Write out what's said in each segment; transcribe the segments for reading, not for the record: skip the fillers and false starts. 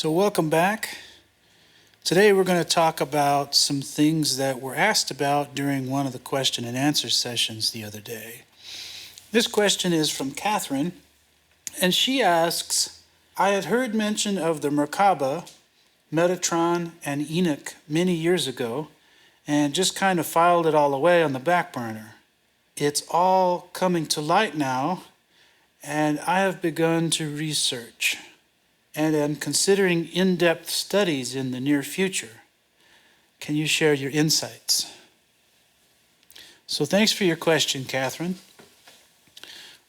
So welcome back. Today we're going to talk about some things that were asked about during one of the question and answer sessions the other day. This question is from Catherine, and she asks, I had heard mention of the Merkaba, Metatron, and Enoch many years ago, and just kind of filed it all away on the back burner. It's all coming to light now, and I have begun to research and am considering in-depth studies in the near future. Can you share your insights? So thanks for your question, Catherine.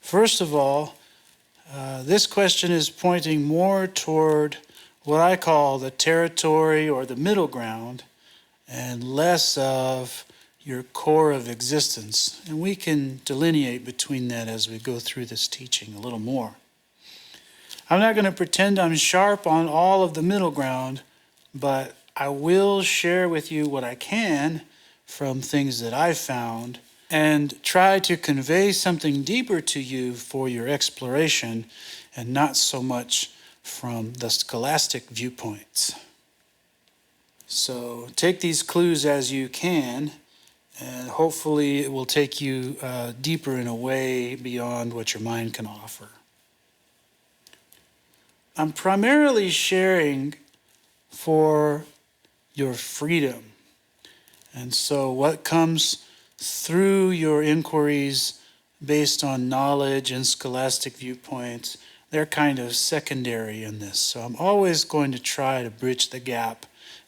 First of all, this question is pointing more toward what I call the territory or the middle ground and less of your core of existence. And we can delineate between that as we go through this teaching a little more. I'm not going to pretend I'm sharp on all of the middle ground, but I will share with you what I can from things that I've found and try to convey something deeper to you for your exploration and not so much from the scholastic viewpoints. So take these clues as you can, and hopefully it will take you deeper in a way beyond what your mind can offer. I'm primarily sharing for your freedom. And so what comes through your inquiries based on knowledge and scholastic viewpoints, they're kind of secondary in this. So I'm always going to try to bridge the gap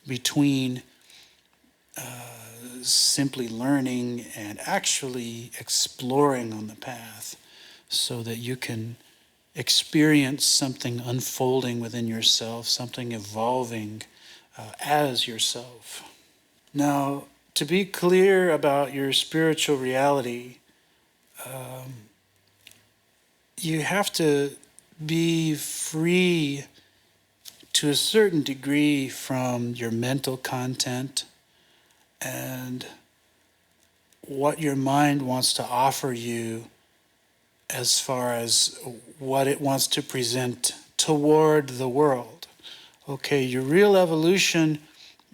between simply learning and actually exploring on the path so that you can experience something unfolding within yourself, something evolving as yourself. Now, to be clear about your spiritual reality, you have to be free to a certain degree from your mental content and what your mind wants to offer you as far as what it wants to present toward the world. Okay, your real evolution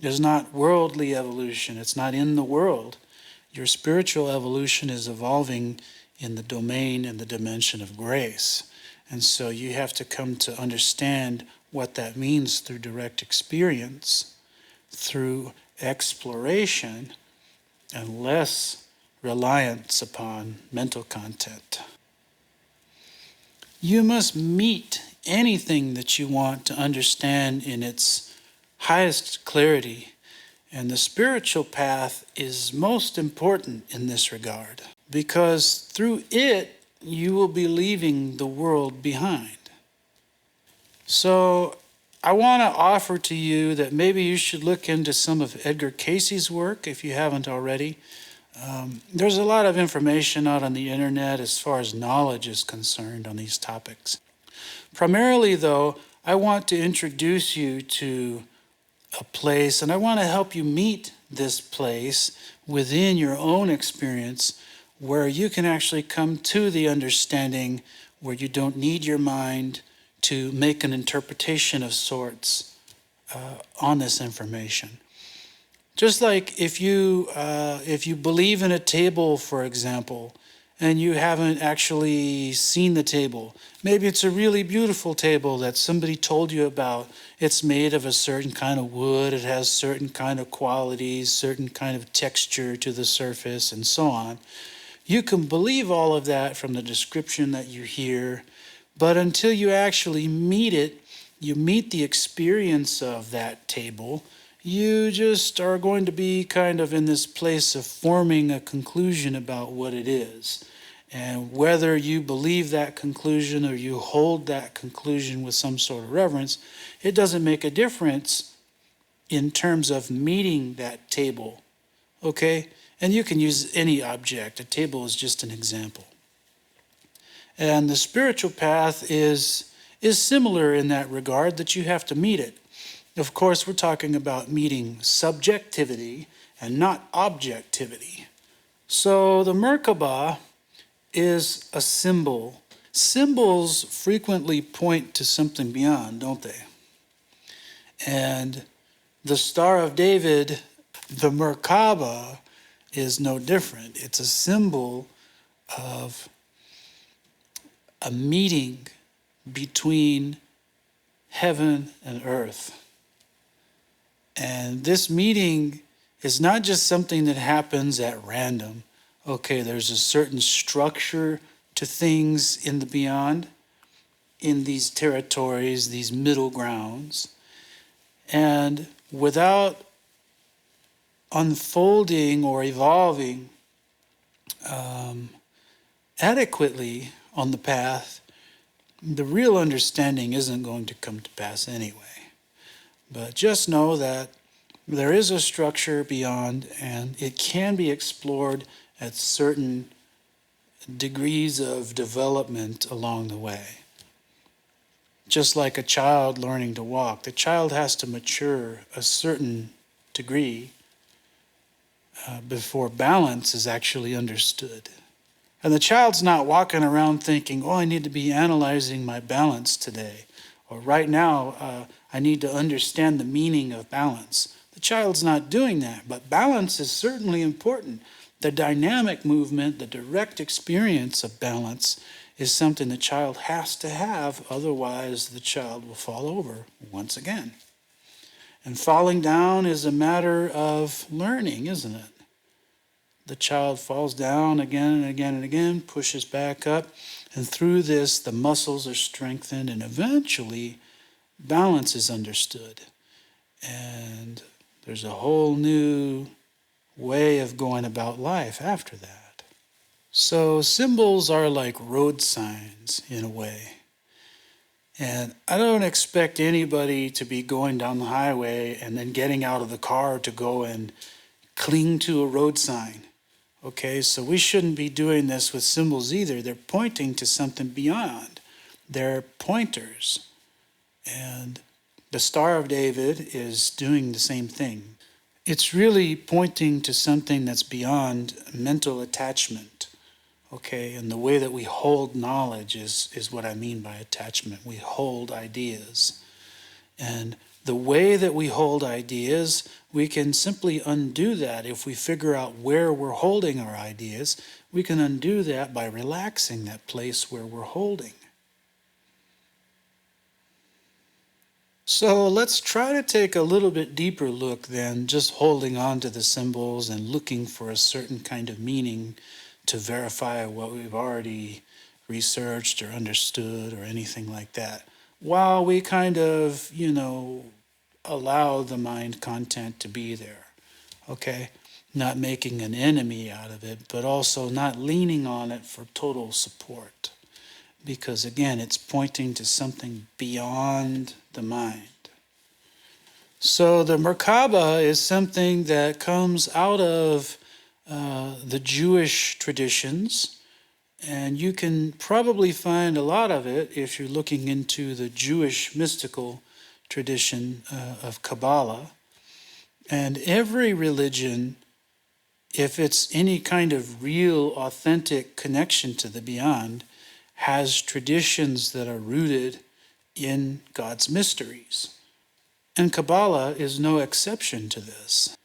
is not worldly evolution. It's not in the world. Your spiritual evolution is evolving in the domain and the dimension of grace. And so you have to come to understand what that means through direct experience, through exploration, and less reliance upon mental content. You must meet anything that you want to understand in its highest clarity, and the spiritual path is most important in this regard, because through it you will be leaving the world behind. So I want to offer to you that maybe you should look into some of Edgar Cayce's work if you haven't already. There's a lot of information out on the internet as far as knowledge is concerned on these topics. Primarily, though, I want to introduce you to a place, and I want to help you meet this place within your own experience where you can actually come to the understanding where you don't need your mind to make an interpretation of sorts on this information. Just like if you believe in a table, for example, and you haven't actually seen the table. Maybe it's a really beautiful table that somebody told you about. It's made of a certain kind of wood. It has certain kind of qualities, certain kind of texture to the surface, and so on. You can believe all of that from the description that you hear, but until you actually meet it, you meet the experience of that table, you just are going to be kind of in this place of forming a conclusion about what it is. And whether you believe that conclusion or you hold that conclusion with some sort of reverence, it doesn't make a difference in terms of meeting that table, okay? And you can use any object. A table is just an example. And the spiritual path is similar in that regard, that you have to meet it. Of course, we're talking about meeting subjectivity and not objectivity. So the Merkaba is a symbol. Symbols frequently point to something beyond, don't they? And the Star of David, the Merkaba, is no different. It's a symbol of a meeting between heaven and earth. And this meeting is not just something that happens at random. Okay, there's a certain structure to things in the beyond, in these territories, these middle grounds. And without unfolding or evolving adequately on the path, the real understanding isn't going to come to pass anyway. But just know that there is a structure beyond, and it can be explored at certain degrees of development along the way. Just like a child learning to walk, the child has to mature a certain degree before balance is actually understood. And the child's not walking around thinking, oh, I need to be analyzing my balance today. Or right now, I need to understand the meaning of balance. The child's not doing that, but balance is certainly important. The dynamic movement, the direct experience of balance is something the child has to have, otherwise the child will fall over once again. And falling down is a matter of learning, isn't it? The child falls down again and again and again, pushes back up, and through this the muscles are strengthened, and eventually balance is understood. And there's a whole new way of going about life after that. So symbols are like road signs in a way. And I don't expect anybody to be going down the highway and then getting out of the car to go and cling to a road sign. Okay, so we shouldn't be doing this with symbols either. They're pointing to something beyond. They're pointers. And the Star of David is doing the same thing. It's really pointing to something that's beyond mental attachment. Okay, and the way that we hold knowledge is what I mean by attachment. We hold ideas. And the way that we hold ideas, we can simply undo that. If we figure out where we're holding our ideas, we can undo that by relaxing that place where we're holding. So let's try to take a little bit deeper look than just holding on to the symbols and looking for a certain kind of meaning to verify what we've already researched or understood or anything like that. While we kind of, allow the mind content to be there, okay? Not making an enemy out of it, but also not leaning on it for total support. Because again, it's pointing to something beyond the mind. So the Merkaba is something that comes out of the Jewish traditions, and you can probably find a lot of it if you're looking into the Jewish mystical tradition of Kabbalah. And every religion, if it's any kind of real, authentic connection to the beyond, has traditions that are rooted in God's mysteries. And Kabbalah is no exception to this.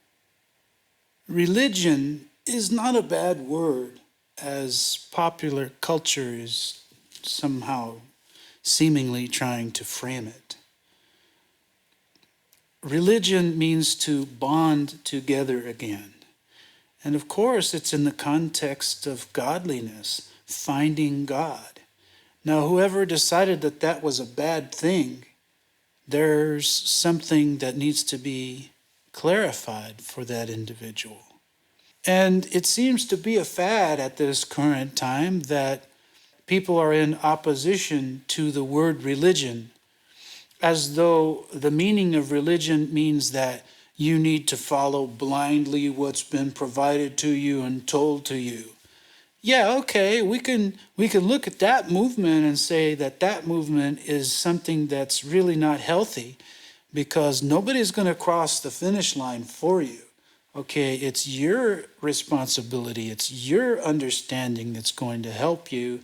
Religion is not a bad word, as popular culture is somehow seemingly trying to frame it. Religion means to bond together again. And of course, it's in the context of godliness, finding God. Now, whoever decided that that was a bad thing, there's something that needs to be clarified for that individual. And it seems to be a fad at this current time that people are in opposition to the word religion, as though the meaning of religion means that you need to follow blindly what's been provided to you and told to you. Yeah, okay, we can look at that movement and say that that movement is something that's really not healthy, because nobody's going to cross the finish line for you. Okay, it's your responsibility, it's your understanding that's going to help you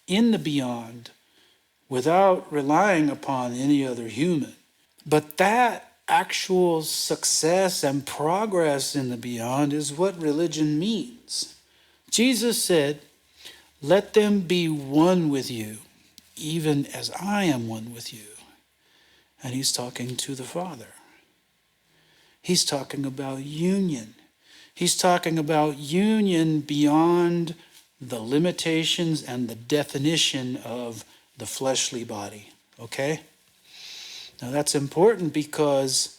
in the beyond without relying upon any other human. But that actual success and progress in the beyond is what religion means. Jesus said, "Let them be one with you, even as I am one with you." And he's talking to the Father. He's talking about union. He's talking about union beyond the limitations and the definition of the fleshly body. Okay? Now that's important because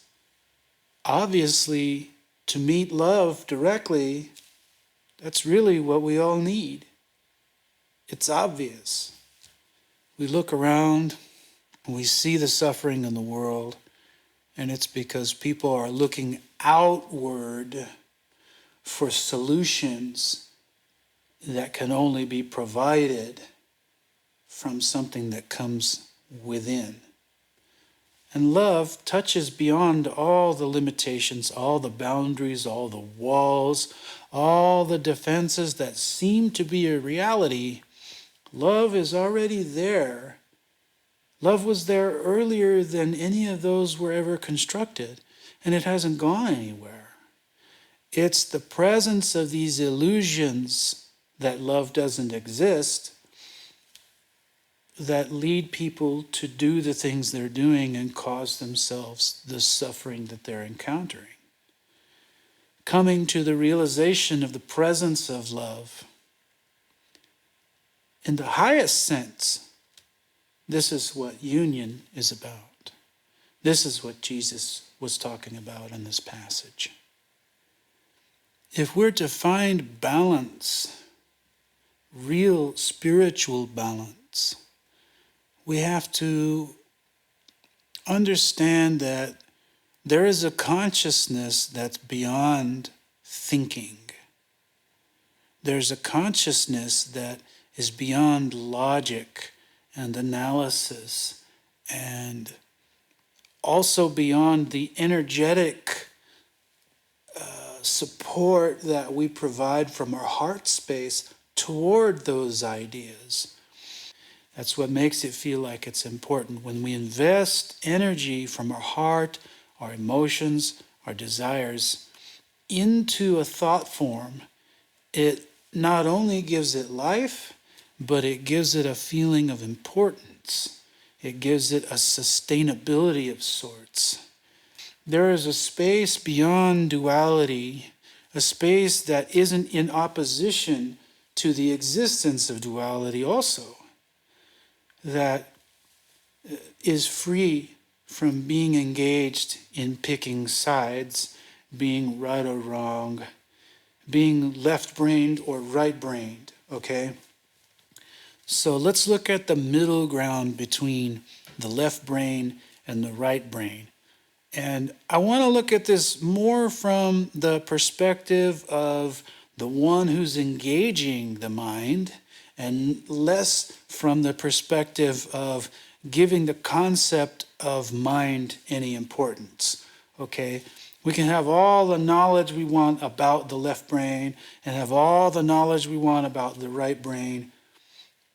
obviously to meet love directly, that's really what we all need. It's obvious. We look around and we see the suffering in the world, and it's because people are looking outward for solutions that can only be provided from something that comes within. And love touches beyond all the limitations, all the boundaries, all the walls, all the defenses that seem to be a reality. Love is already there. Love was there earlier than any of those were ever constructed, and it hasn't gone anywhere. It's the presence of these illusions that love doesn't exist that lead people to do the things they're doing and cause themselves the suffering that they're encountering. Coming to the realization of the presence of love, in the highest sense, this is what union is about. This is what Jesus was talking about in this passage. If we're to find balance, real spiritual balance, we have to understand that there is a consciousness that's beyond thinking. There's a consciousness that is beyond logic and analysis, and also beyond the energetic support that we provide from our heart space toward those ideas. That's what makes it feel like it's important. When we invest energy from our heart, our emotions, our desires into a thought form, it not only gives it life, but it gives it a feeling of importance. It gives it a sustainability of sorts. There is a space beyond duality, a space that isn't in opposition to the existence of duality also, that is free from being engaged in picking sides, being right or wrong, being left-brained or right-brained, okay? So let's look at the middle ground between the left brain and the right brain. And I want to look at this more from the perspective of the one who's engaging the mind, and less from the perspective of giving the concept of mind any importance, okay? We can have all the knowledge we want about the left brain and have all the knowledge we want about the right brain,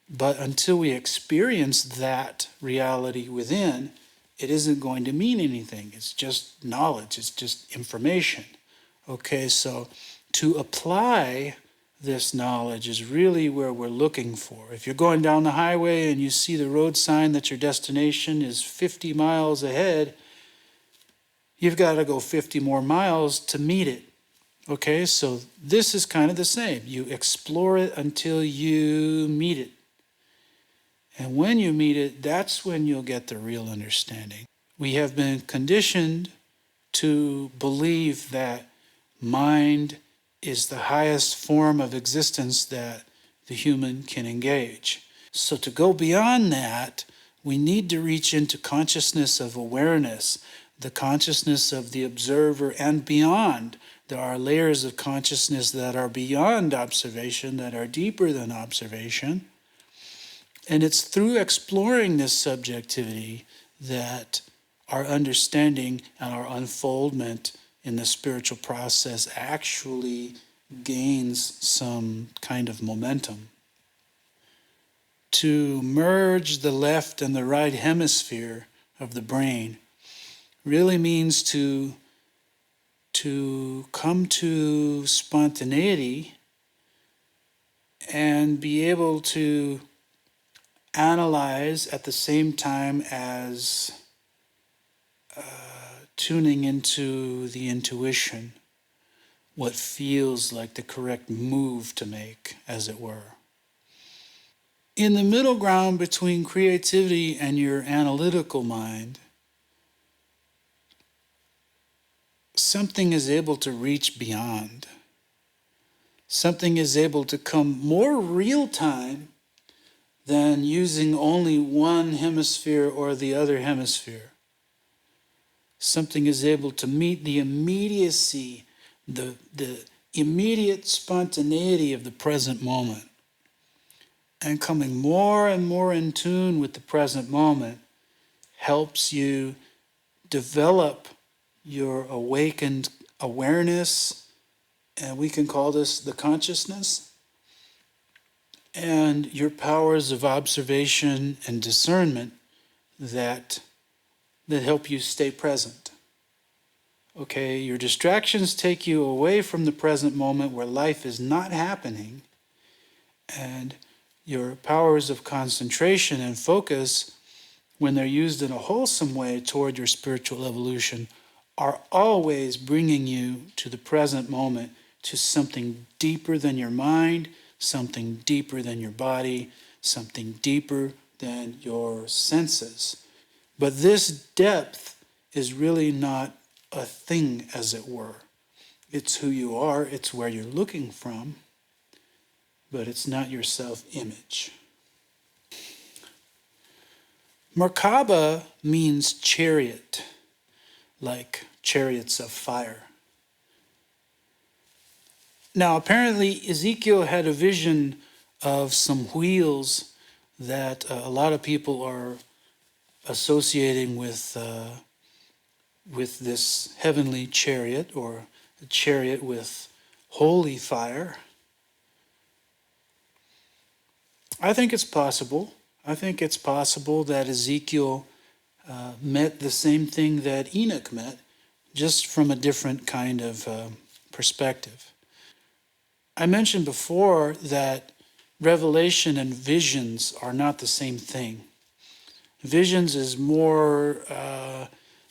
but until we experience that reality within, it isn't going to mean anything. It's just knowledge, it's just information. Okay, so to apply this knowledge is really where we're looking for. If you're going down the highway and you see the road sign that your destination is 50 miles ahead, you've got to go 50 more miles to meet it. Okay, so this is kind of the same. You explore it until you meet it. And when you meet it, that's when you'll get the real understanding. We have been conditioned to believe that mind is the highest form of existence that the human can engage. So to go beyond that, we need to reach into consciousness of awareness, the consciousness of the observer, and beyond. There are layers of consciousness that are beyond observation, that are deeper than observation. And it's through exploring this subjectivity that our understanding and our unfoldment in the spiritual process actually gains some kind of momentum. To merge the left and the right hemisphere of the brain really means to come to spontaneity and be able to analyze at the same time as tuning into the intuition, what feels like the correct move to make, as it were. In the middle ground between creativity and your analytical mind, something is able to reach beyond. Something is able to come more real time than using only one hemisphere or the other hemisphere. Something is able to meet the immediacy, the immediate spontaneity of the present moment. And coming more and more in tune with the present moment helps you develop your awakened awareness, and we can call this the consciousness, and your powers of observation and discernment that help you stay present. Okay, your distractions take you away from the present moment where life is not happening, and your powers of concentration and focus, when they're used in a wholesome way toward your spiritual evolution, are always bringing you to the present moment, to something deeper than your mind, something deeper than your body, something deeper than your senses. But this depth is really not a thing, as it were. It's who you are, it's where you're looking from, but it's not your self-image. Merkaba means chariot, like chariots of fire. Now, apparently, Ezekiel had a vision of some wheels that a lot of people are associating with this heavenly chariot, or a chariot with holy fire. I think it's possible. I think it's possible that Ezekiel met the same thing that Enoch met, just from a different kind of perspective. I mentioned before that revelation and visions are not the same thing. Visions is more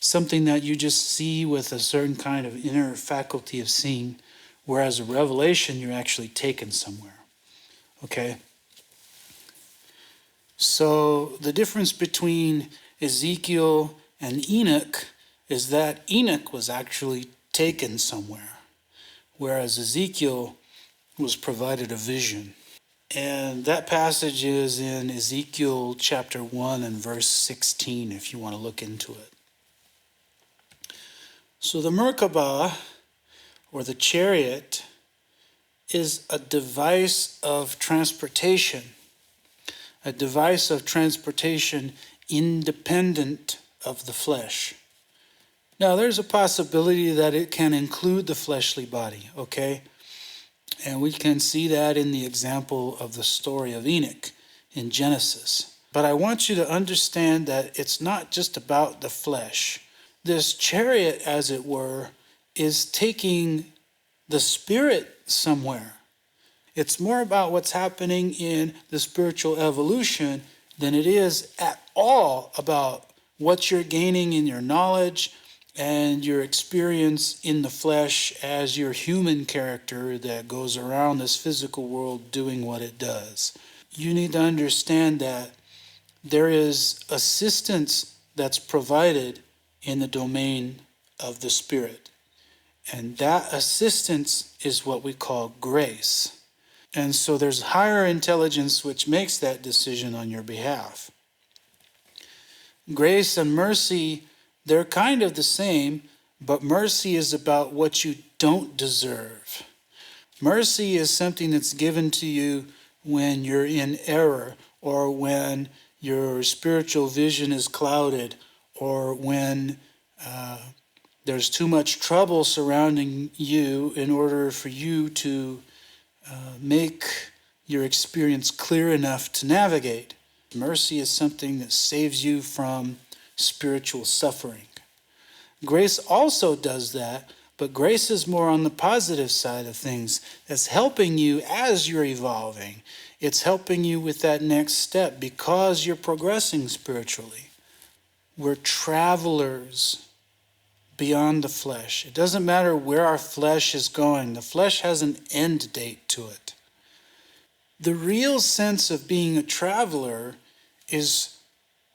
something that you just see with a certain kind of inner faculty of seeing, whereas a revelation, you're actually taken somewhere. Okay? So the difference between Ezekiel and Enoch is that Enoch was actually taken somewhere, whereas Ezekiel was provided a vision. And that passage is in Ezekiel chapter 1 and verse 16, if you want to look into it. So the Merkaba, or the chariot, is a device of transportation. A device of transportation independent of the flesh. Now, there's a possibility that it can include the fleshly body, okay? And we can see that in the example of the story of Enoch in Genesis. But I want you to understand that it's not just about the flesh. This chariot, as it were, is taking the spirit somewhere. It's more about what's happening in the spiritual evolution than it is at all about what you're gaining in your knowledge and your experience in the flesh as your human character that goes around this physical world doing what it does. You need to understand that there is assistance that's provided in the domain of the spirit. And that assistance is what we call grace. And so there's higher intelligence which makes that decision on your behalf. Grace and mercy, they're kind of the same, but mercy is about what you don't deserve. Mercy is something that's given to you when you're in error, or when your spiritual vision is clouded, or when there's too much trouble surrounding you in order for you to make your experience clear enough to navigate. Mercy is something that saves you from spiritual suffering. Grace also does that, but grace is more on the positive side of things. That's helping you as you're evolving. It's helping you with that next step because you're progressing spiritually. We're travelers beyond the flesh. It doesn't matter where our flesh is going. The flesh has an end date to it. The real sense of being a traveler is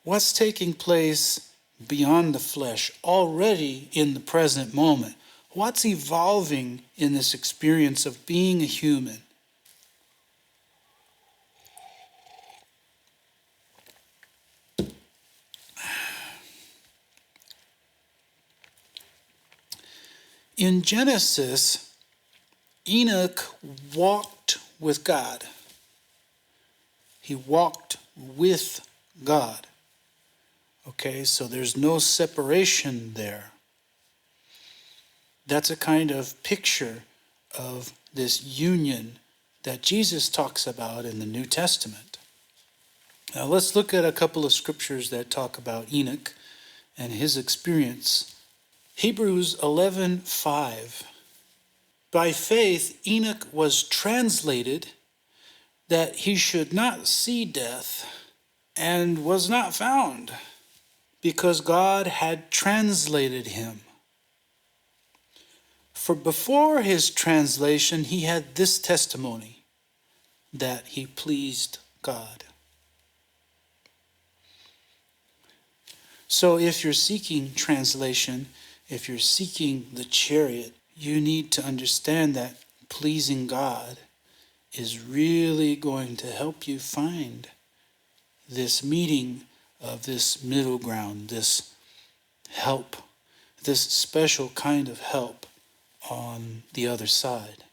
what's taking place beyond the flesh, already in the present moment. What's evolving in this experience of being a human? In Genesis, Enoch walked with God. He walked with God. Okay, so there's no separation there. That's a kind of picture of this union that Jesus talks about in the New Testament. Now let's look at a couple of scriptures that talk about Enoch and his experience. Hebrews 11:5. By faith Enoch was translated that he should not see death, and was not found, because God had translated him. For before his translation, he had this testimony, that he pleased God. So if you're seeking translation, if you're seeking the chariot, you need to understand that pleasing God is really going to help you find this meeting of this middle ground, this help, this special kind of help on the other side.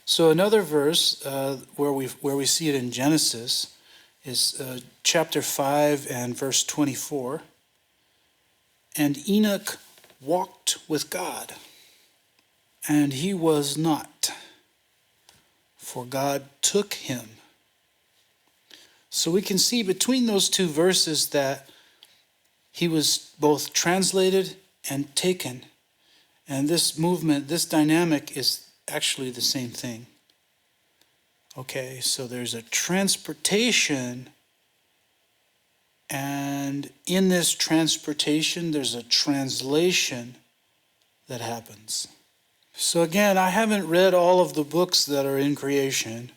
So another verse where we see it in Genesis is chapter 5 and verse 24. And Enoch walked with God, and he was not, for God took him. So we can see between those two verses that he was both translated and taken. And this movement, this dynamic is actually the same thing. Okay, so there's a transportation, and in this transportation, there's a translation that happens. So again, I haven't read all of the books that are in creation,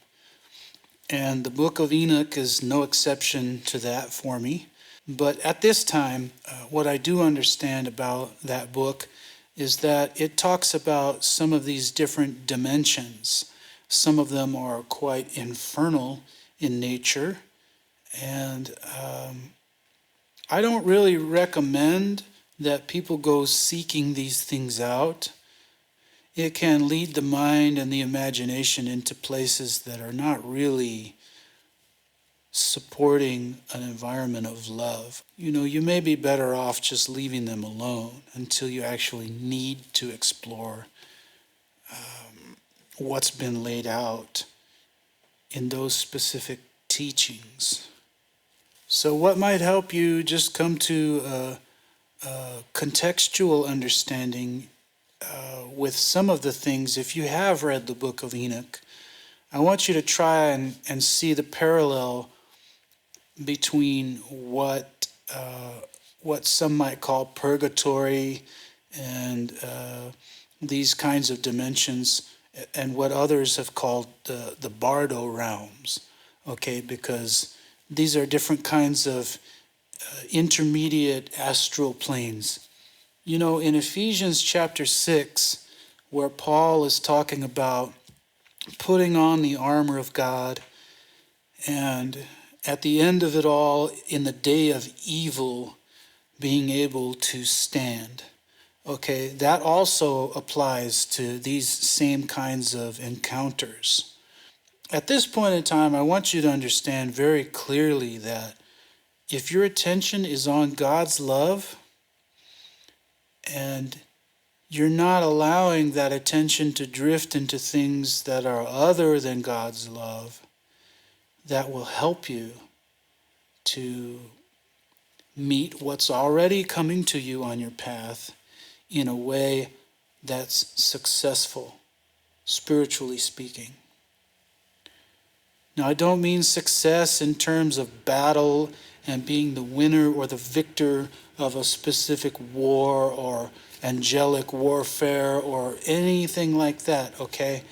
and the book of Enoch is no exception to that for me. But at this time, what I do understand about that book is that it talks about some of these different dimensions. Some of them are quite infernal in nature, and I don't really recommend that people go seeking these things out. It can lead the mind and the imagination into places that are not really supporting an environment of love. You know, you may be better off just leaving them alone until you actually need to explore what's been laid out in those specific teachings. So what might help you just come to a contextual understanding with some of the things? If you have read the book of Enoch, I want you to try and see the parallel between what some might call purgatory and these kinds of dimensions, and what others have called the bardo realms. Okay, because these are different kinds of intermediate astral planes. You know, in Ephesians chapter 6, where Paul is talking about putting on the armor of God, and at the end of it all, in the day of evil, being able to stand. Okay, that also applies to these same kinds of encounters. At this point in time, I want you to understand very clearly that if your attention is on God's love, and you're not allowing that attention to drift into things that are other than God's love, that will help you to meet what's already coming to you on your path in a way that's successful, spiritually speaking. Now, I don't mean success in terms of battle and being the winner or the victor of a specific war or angelic warfare or anything like that, okay?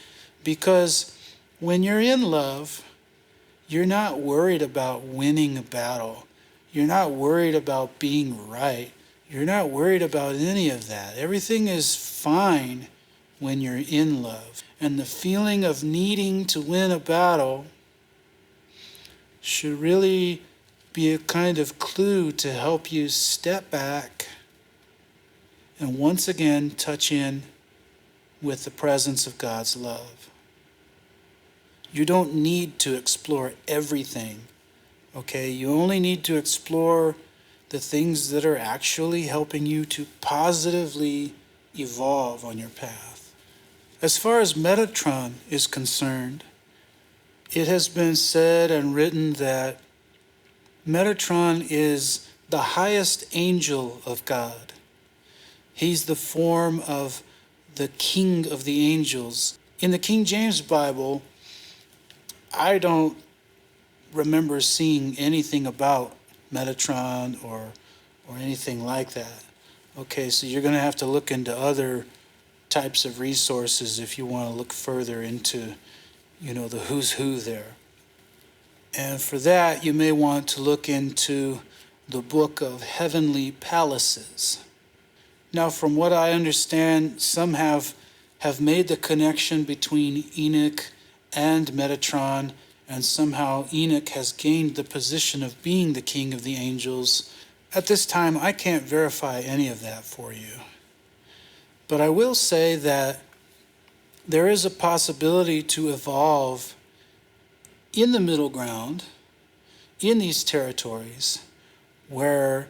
Because when you're in love, you're not worried about winning a battle. You're not worried about being right. You're not worried about any of that. Everything is fine when you're in love. And the feeling of needing to win a battle should really be a kind of clue to help you step back and once again touch in with the presence of God's love. You don't need to explore everything, okay? You only need to explore the things that are actually helping you to positively evolve on your path. As far as Metatron is concerned, it has been said and written that Metatron is the highest angel of God. He's the form of the king of the angels. In the King James Bible, I don't remember seeing anything about Metatron or anything like that. Okay, so you're going to have to look into other types of resources if you want to look further into, the who's who there. And for that, you may want to look into the book of Heavenly Palaces. Now, from what I understand, some have made the connection between Enoch and Metatron, and somehow Enoch has gained the position of being the king of the angels. At this time, I can't verify any of that for you. But I will say that there is a possibility to evolve in the middle ground, in these territories, where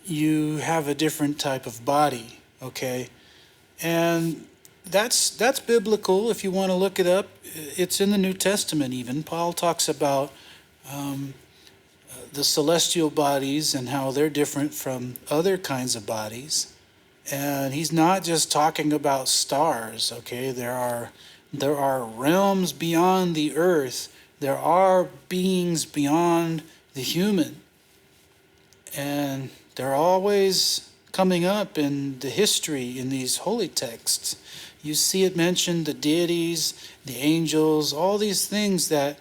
you have a different type of body, okay? And that's biblical if you want to look it up. It's in the New Testament even. Paul talks about the celestial bodies and how they're different from other kinds of bodies. And he's not just talking about stars, okay? There are realms beyond the earth. There are beings beyond the human. And they're always coming up in the history in these holy texts. You see it mentioned, the deities, the angels, all these things that,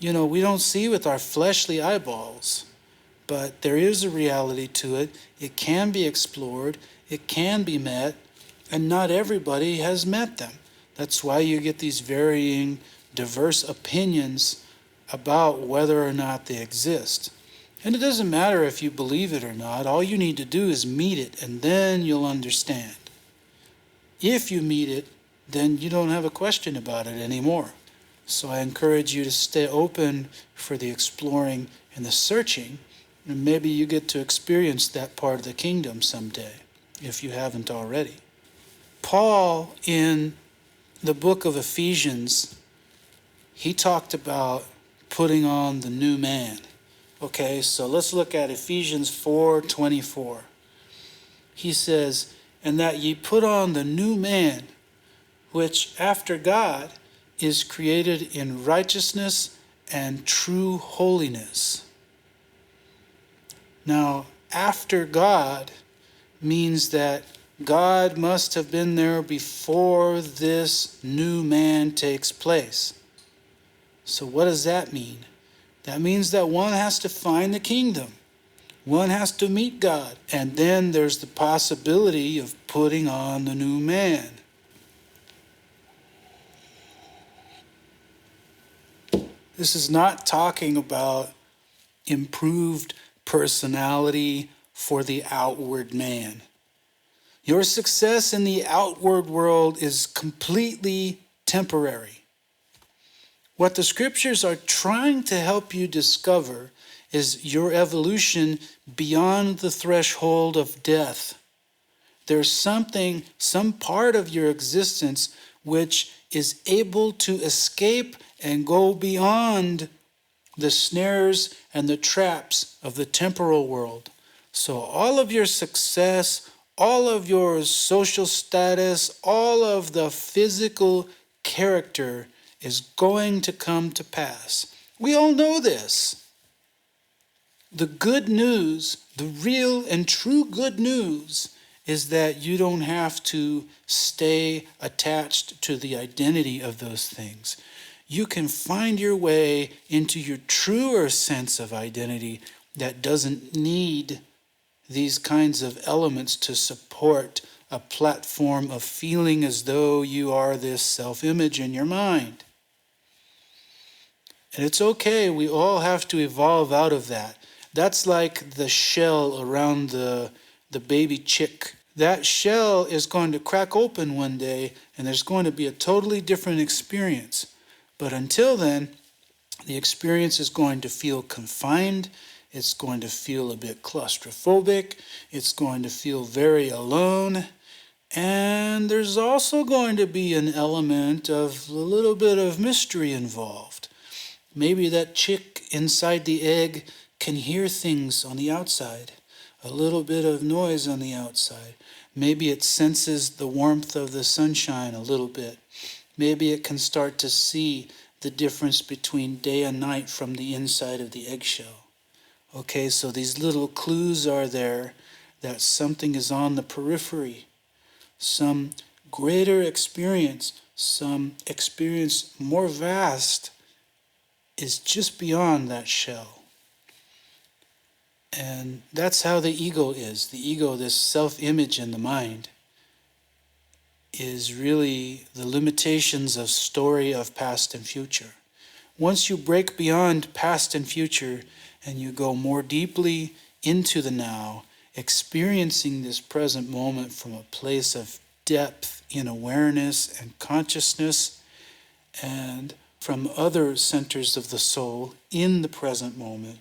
we don't see with our fleshly eyeballs. But there is a reality to it. It can be explored. It can be met. And not everybody has met them. That's why you get these varying, diverse opinions about whether or not they exist. And it doesn't matter if you believe it or not. All you need to do is meet it, and then you'll understand. If you meet it, then you don't have a question about it anymore. So I encourage you to stay open for the exploring and the searching, and maybe you get to experience that part of the kingdom someday, if you haven't already. Paul, in the book of Ephesians, he talked about putting on the new man. Okay, so let's look at Ephesians 4:24. He says, "And that ye put on the new man, which after God is created in righteousness and true holiness." Now, after God means that God must have been there before this new man takes place. So what does that mean? That means that one has to find the kingdom. One has to meet God. And then there's the possibility of putting on the new man. This is not talking about improved personality for the outward man. Your success in the outward world is completely temporary. What the scriptures are trying to help you discover is your evolution beyond the threshold of death. There's some part of your existence which is able to escape and go beyond the snares and the traps of the temporal world. So all of your success, all of your social status, all of the physical character is going to come to pass. We all know this. The good news, the real and true good news, is that you don't have to stay attached to the identity of those things. You can find your way into your truer sense of identity that doesn't need these kinds of elements to support a platform of feeling as though you are this self-image in your mind. And it's okay, we all have to evolve out of that. That's like the shell around the baby chick. That shell is going to crack open one day, and there's going to be a totally different experience. But until then, the experience is going to feel confined. It's going to feel a bit claustrophobic. It's going to feel very alone. And there's also going to be an element of a little bit of mystery involved. Maybe that chick inside the egg can hear things on the outside, a little bit of noise on the outside. Maybe it senses the warmth of the sunshine a little bit. Maybe it can start to see the difference between day and night from the inside of the eggshell. Okay, so these little clues are there that something is on the periphery. Some greater experience, some experience more vast is just beyond that shell. And that's how the ego is. The ego, this self-image in the mind, is really the limitations of story of past and future. Once you break beyond past and future and you go more deeply into the now, experiencing this present moment from a place of depth in awareness and consciousness, and from other centers of the soul in the present moment,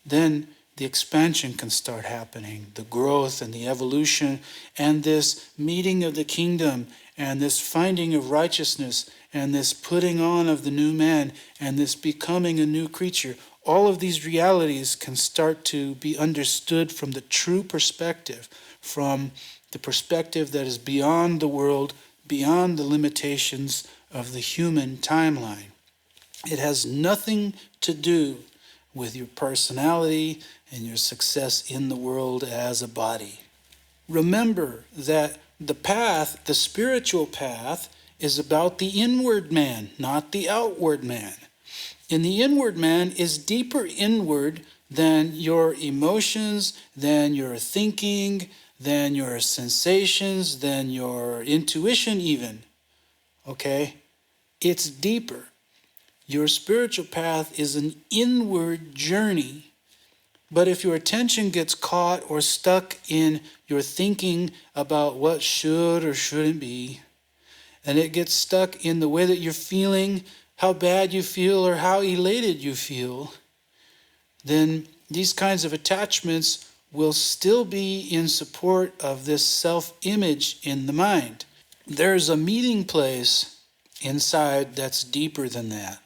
then the expansion can start happening, the growth and the evolution, and this meeting of the kingdom, and this finding of righteousness, and this putting on of the new man, and this becoming a new creature. All of these realities can start to be understood from the true perspective, from the perspective that is beyond the world, beyond the limitations of the human timeline. It has nothing to do with your personality and your success in the world as a body. Remember that the path, the spiritual path, is about the inward man, not the outward man. And the inward man is deeper inward than your emotions, than your thinking, than your sensations, than your intuition even. Okay? It's deeper. Your spiritual path is an inward journey. But if your attention gets caught or stuck in your thinking about what should or shouldn't be, and it gets stuck in the way that you're feeling, how bad you feel or how elated you feel, then these kinds of attachments will still be in support of this self-image in the mind. There's a meeting place inside that's deeper than that.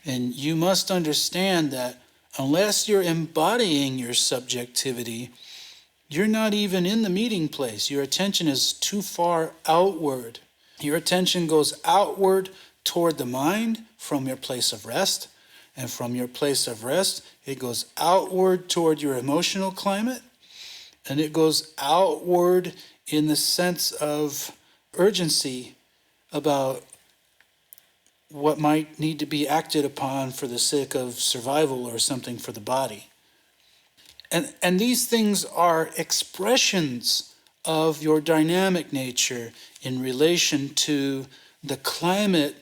And you must understand that unless you're embodying your subjectivity, you're not even in the meeting place. Your attention is too far outward. Your attention goes outward toward the mind from your place of rest. And from your place of rest, it goes outward toward your emotional climate. And it goes outward in the sense of urgency about what might need to be acted upon for the sake of survival or something for the body. And these things are expressions of your dynamic nature in relation to the climate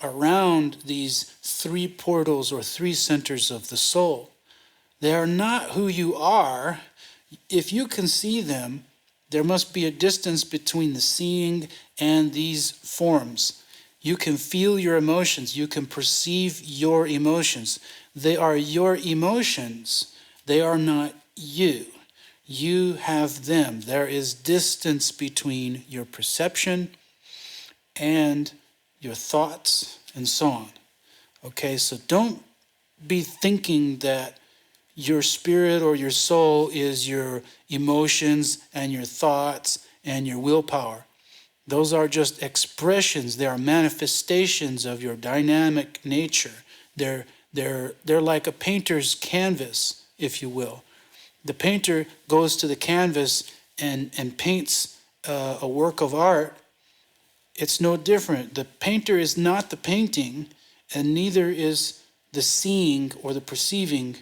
around these three portals or three centers of the soul. They are not who you are. If you can see them, there must be a distance between the seeing and these forms. You can feel your emotions. You can perceive your emotions. They are your emotions. They are not you. You have them. There is distance between your perception and your thoughts and so on. Okay, so don't be thinking that your spirit or your soul is your emotions and your thoughts and your willpower. Those are just expressions. They are manifestations of your dynamic nature. They're like a painter's canvas, if you will. The painter goes to the canvas and paints a work of art. It's no different. The painter is not the painting, and neither is the seeing or the perceiving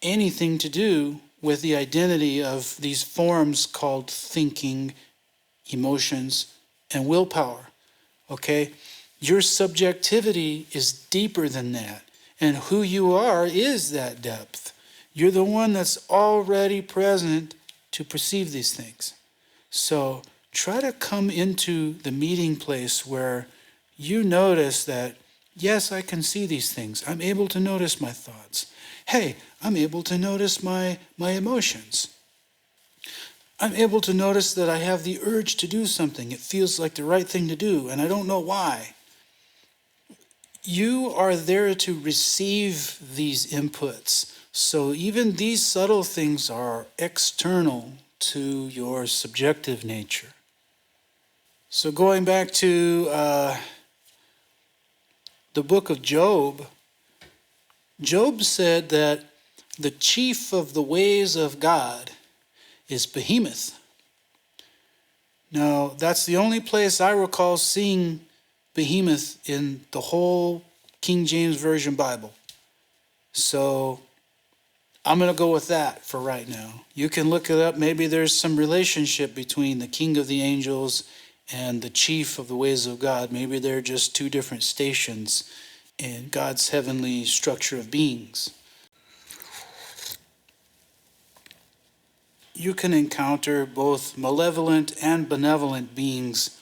anything to do with the identity of these forms called thinking, emotions, and willpower. Okay? Your subjectivity is deeper than that, and who you are is that depth. You're the one that's already present to perceive these things. So try to come into the meeting place where you notice that, yes, I can see these things. I'm able to notice my thoughts. Hey, I'm able to notice my emotions. I'm able to notice that I have the urge to do something. It feels like the right thing to do, and I don't know why. You are there to receive these inputs. So even these subtle things are external to your subjective nature. So going back to the book of Job, Job said that the chief of the ways of God is Behemoth. Now, that's the only place I recall seeing Behemoth in the whole King James Version Bible. So I'm going to go with that for right now. You can look it up. Maybe there's some relationship between the king of the angels and the chief of the ways of God. Maybe they're just two different stations in God's heavenly structure of beings. You can encounter both malevolent and benevolent beings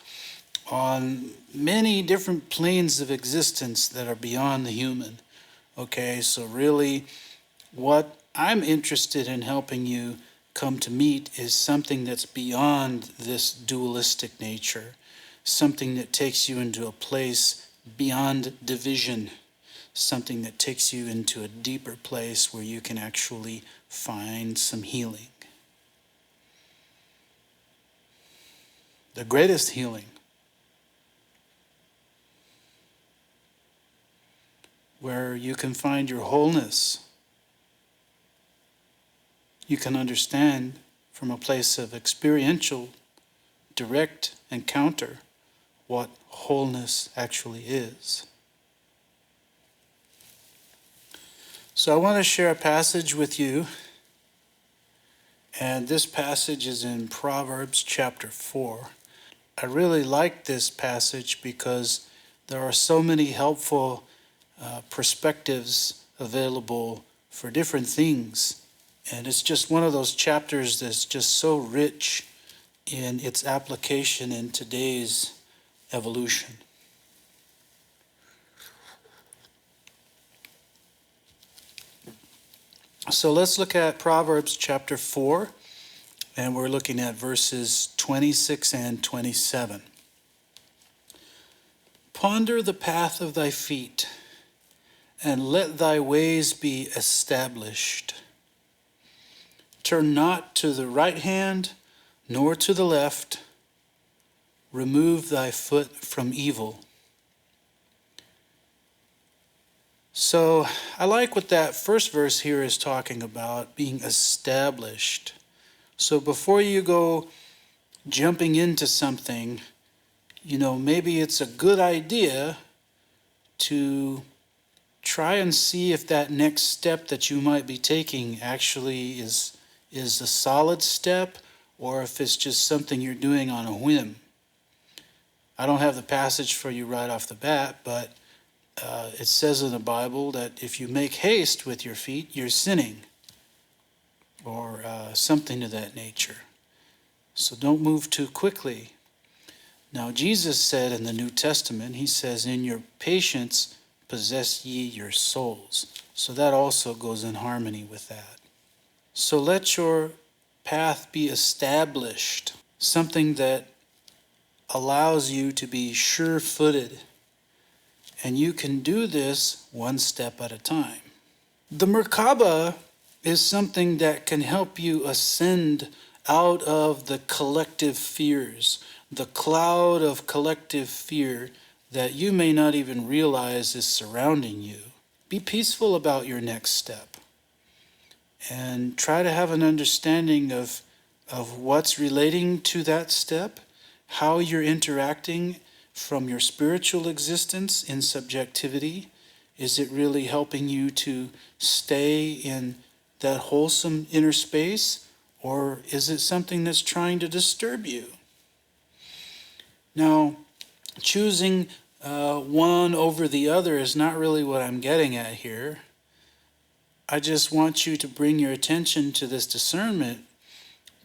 on many different planes of existence that are beyond the human. Okay, so really what I'm interested in helping you come to meet is something that's beyond this dualistic nature, something that takes you into a place beyond division, something that takes you into a deeper place where you can actually find some healing. The greatest healing, where you can find your wholeness. You can understand from a place of experiential, direct encounter what wholeness actually is. So I want to share a passage with you, and this passage is in Proverbs chapter 4. I really like this passage because there are so many helpful perspectives available for different things. And it's just one of those chapters that's just so rich in its application in today's evolution. So let's look at Proverbs chapter 4, and we're looking at verses 26 and 27. Ponder the path of thy feet, and let thy ways be established. Turn not to the right hand, nor to the left. Remove thy foot from evil. So I like what that first verse here is talking about, being established. So before you go jumping into something, maybe it's a good idea to try and see if that next step that you might be taking actually is a solid step, or if it's just something you're doing on a whim. I don't have the passage for you right off the bat, but it says in the Bible that if you make haste with your feet, you're sinning, or something to that nature. So don't move too quickly. Now, Jesus said in the New Testament, he says, in your patience possess ye your souls. So that also goes in harmony with that. So let your path be established, something that allows you to be sure-footed. And you can do this one step at a time. The Merkaba is something that can help you ascend out of the collective fears, the cloud of collective fear that you may not even realize is surrounding you. Be peaceful about your next step and try to have an understanding of what's relating to that step, how you're interacting from your spiritual existence in subjectivity. Is it really helping you to stay in that wholesome inner space, or is it something that's trying to disturb you? Now, choosing one over the other is not really what I'm getting at here. I just want you to bring your attention to this discernment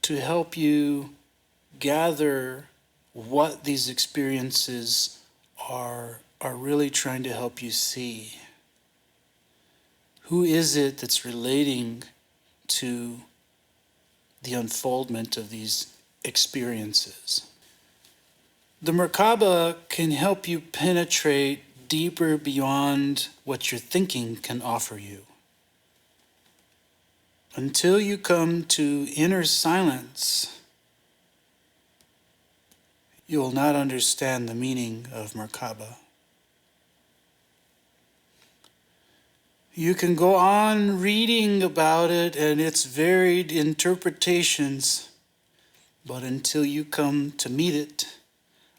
to help you gather what these experiences are really trying to help you see. Who is it that's relating to the unfoldment of these experiences? The Merkaba can help you penetrate deeper beyond what your thinking can offer you. Until you come to inner silence, you will not understand the meaning of Merkaba. You can go on reading about it and its varied interpretations, but until you come to meet it,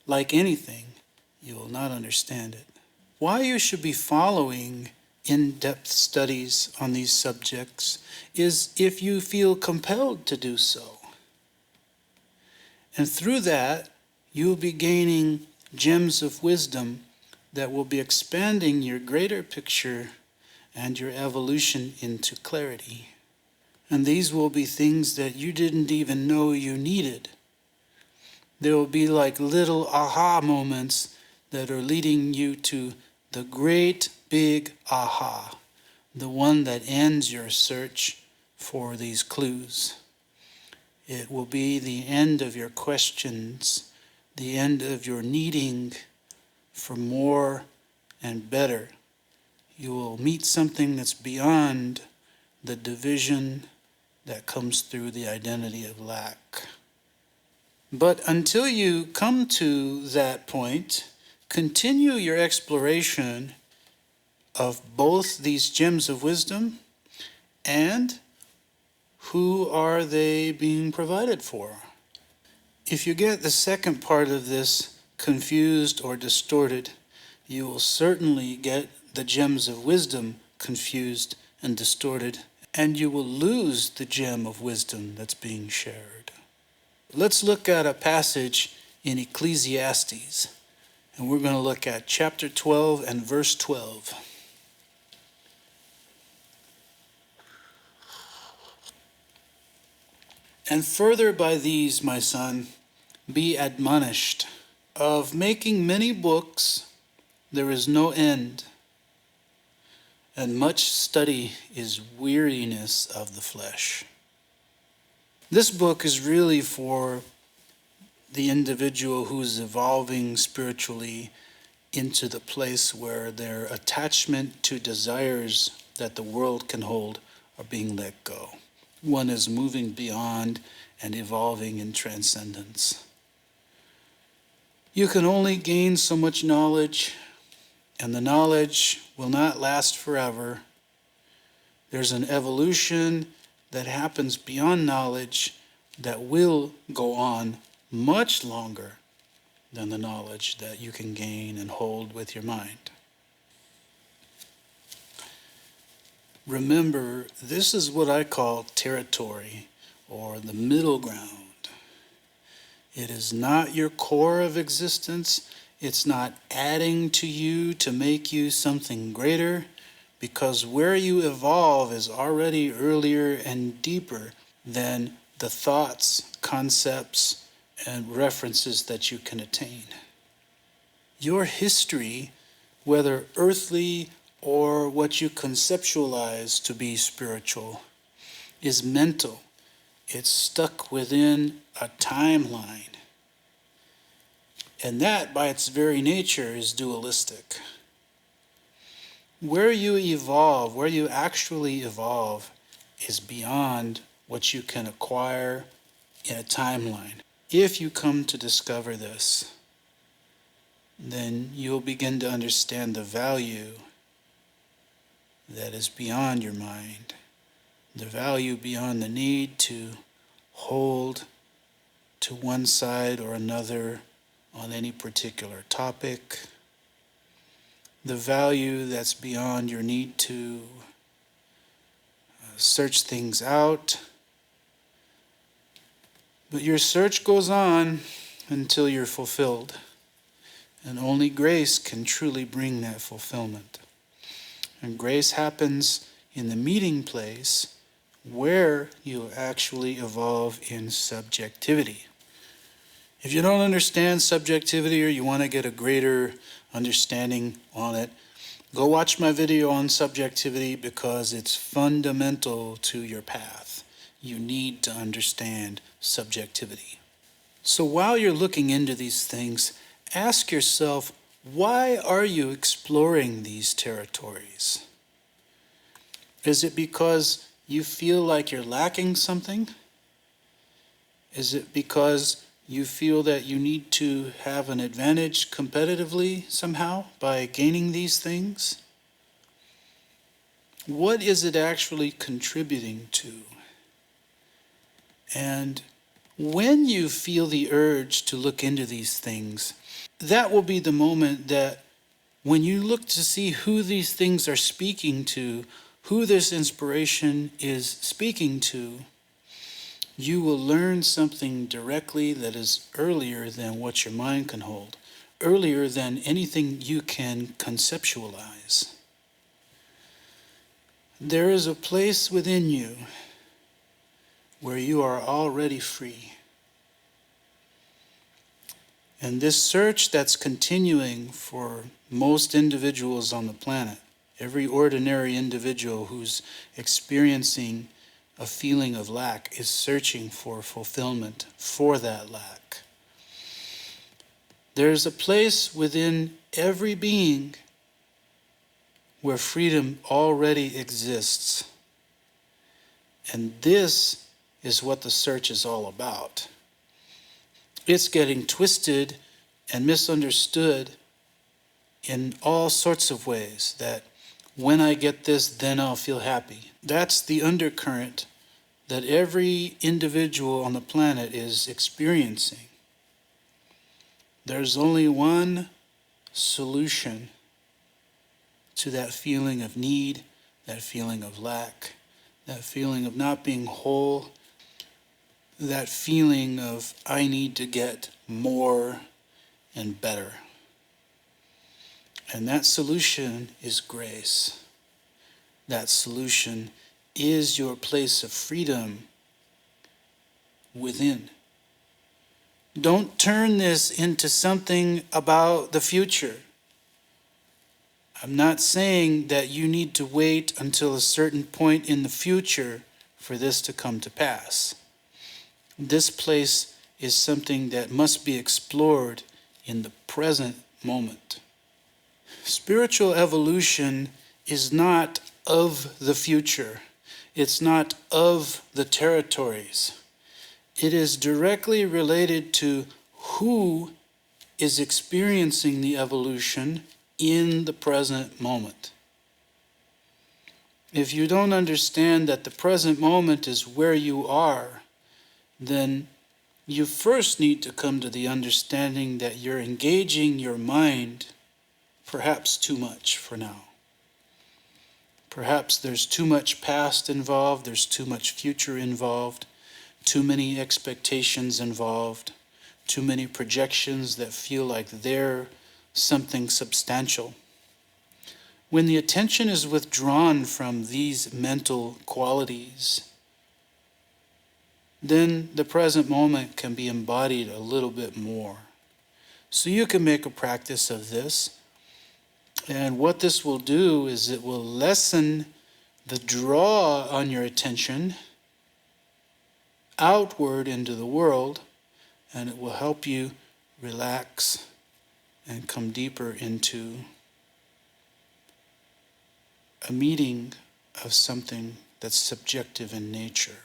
like anything, you will not understand it. Why you should be following in-depth studies on these subjects is if you feel compelled to do so. And through that, you will be gaining gems of wisdom that will be expanding your greater picture and your evolution into clarity. And these will be things that you didn't even know you needed. There will be like little aha moments that are leading you to the great big aha, the one that ends your search for these clues. It will be the end of your questions, the end of your needing for more and better. You will meet something that's beyond the division that comes through the identity of lack. But until you come to that point, continue your exploration of both these gems of wisdom and who are they being provided for. If you get the second part of this confused or distorted, you will certainly get the gems of wisdom confused and distorted, and you will lose the gem of wisdom that's being shared. Let's look at a passage in Ecclesiastes, and we're going to look at chapter 12 and verse 12. And further by these, my son, be admonished. Of making many books there is no end, and much study is weariness of the flesh. This book is really for the individual who's evolving spiritually into the place where their attachment to desires that the world can hold are being let go. One is moving beyond and evolving in transcendence. You can only gain so much knowledge, and the knowledge will not last forever. There's an evolution that happens beyond knowledge that will go on much longer than the knowledge that you can gain and hold with your mind. Remember, this is what I call territory, or the middle ground. It is not your core of existence. It's not adding to you to make you something greater, because where you evolve is already earlier and deeper than the thoughts, concepts, and references that you can attain. Your history, whether earthly or what you conceptualize to be spiritual, is mental. It's stuck within a timeline. And that, by its very nature, is dualistic. Where you evolve, where you actually evolve, is beyond what you can acquire in a timeline. If you come to discover this, then you'll begin to understand the value that is beyond your mind, the value beyond the need to hold to one side or another on any particular topic, the value that's beyond your need to search things out. But your search goes on until you're fulfilled, and only grace can truly bring that fulfillment. And grace happens in the meeting place where you actually evolve in subjectivity. If you don't understand subjectivity or you want to get a greater understanding on it, go watch my video on subjectivity because it's fundamental to your path. You need to understand subjectivity. So while you're looking into these things, ask yourself, why are you exploring these territories? Is it because you feel like you're lacking something? Is it because you feel that you need to have an advantage competitively somehow by gaining these things? What is it actually contributing to? And when you feel the urge to look into these things, that will be the moment that when you look to see who these things are speaking to, who this inspiration is speaking to, you will learn something directly that is earlier than what your mind can hold, earlier than anything you can conceptualize. There is a place within you where you are already free. And this search that's continuing for most individuals on the planet, every ordinary individual who's experiencing a feeling of lack is searching for fulfillment for that lack. There's a place within every being where freedom already exists. And this is what the search is all about. It's getting twisted and misunderstood in all sorts of ways, that when I get this, then I'll feel happy. That's the undercurrent that every individual on the planet is experiencing. There's only one solution to that feeling of need, that feeling of lack, that feeling of not being whole, that feeling of I need to get more and better. And that solution is grace. That solution is your place of freedom within. Don't turn this into something about the future. I'm not saying that you need to wait until a certain point in the future for this to come to pass. This place is something that must be explored in the present moment. Spiritual evolution is not of the future. It's not of the territories. It is directly related to who is experiencing the evolution in the present moment. If you don't understand that the present moment is where you are, then you first need to come to the understanding that you're engaging your mind perhaps too much for now. Perhaps there's too much past involved, there's too much future involved, too many expectations involved, too many projections that feel like they're something substantial. When the attention is withdrawn from these mental qualities, then the present moment can be embodied a little bit more. So you can make a practice of this. And what this will do is it will lessen the draw on your attention outward into the world, and it will help you relax and come deeper into a meeting of something that's subjective in nature.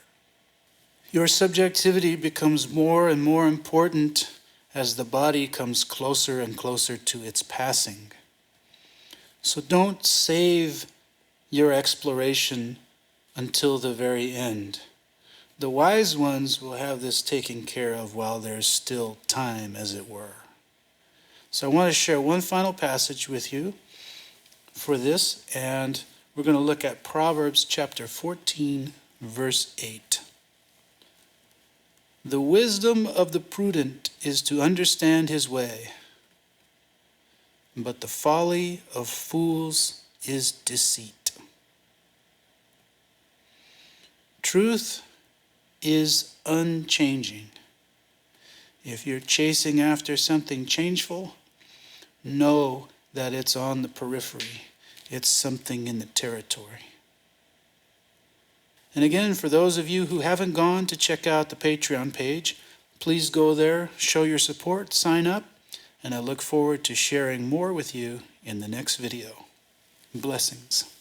Your subjectivity becomes more and more important as the body comes closer and closer to its passing. So don't save your exploration until the very end. The wise ones will have this taken care of while there's still time, as it were. So I want to share one final passage with you for this, and we're going to look at Proverbs chapter 14, verse 8. The wisdom of the prudent is to understand his way, but the folly of fools is deceit. Truth is unchanging. If you're chasing after something changeful, know that it's on the periphery. It's something in the territory. And again, for those of you who haven't gone to check out the Patreon page, please go there, show your support, sign up, and I look forward to sharing more with you in the next video. Blessings.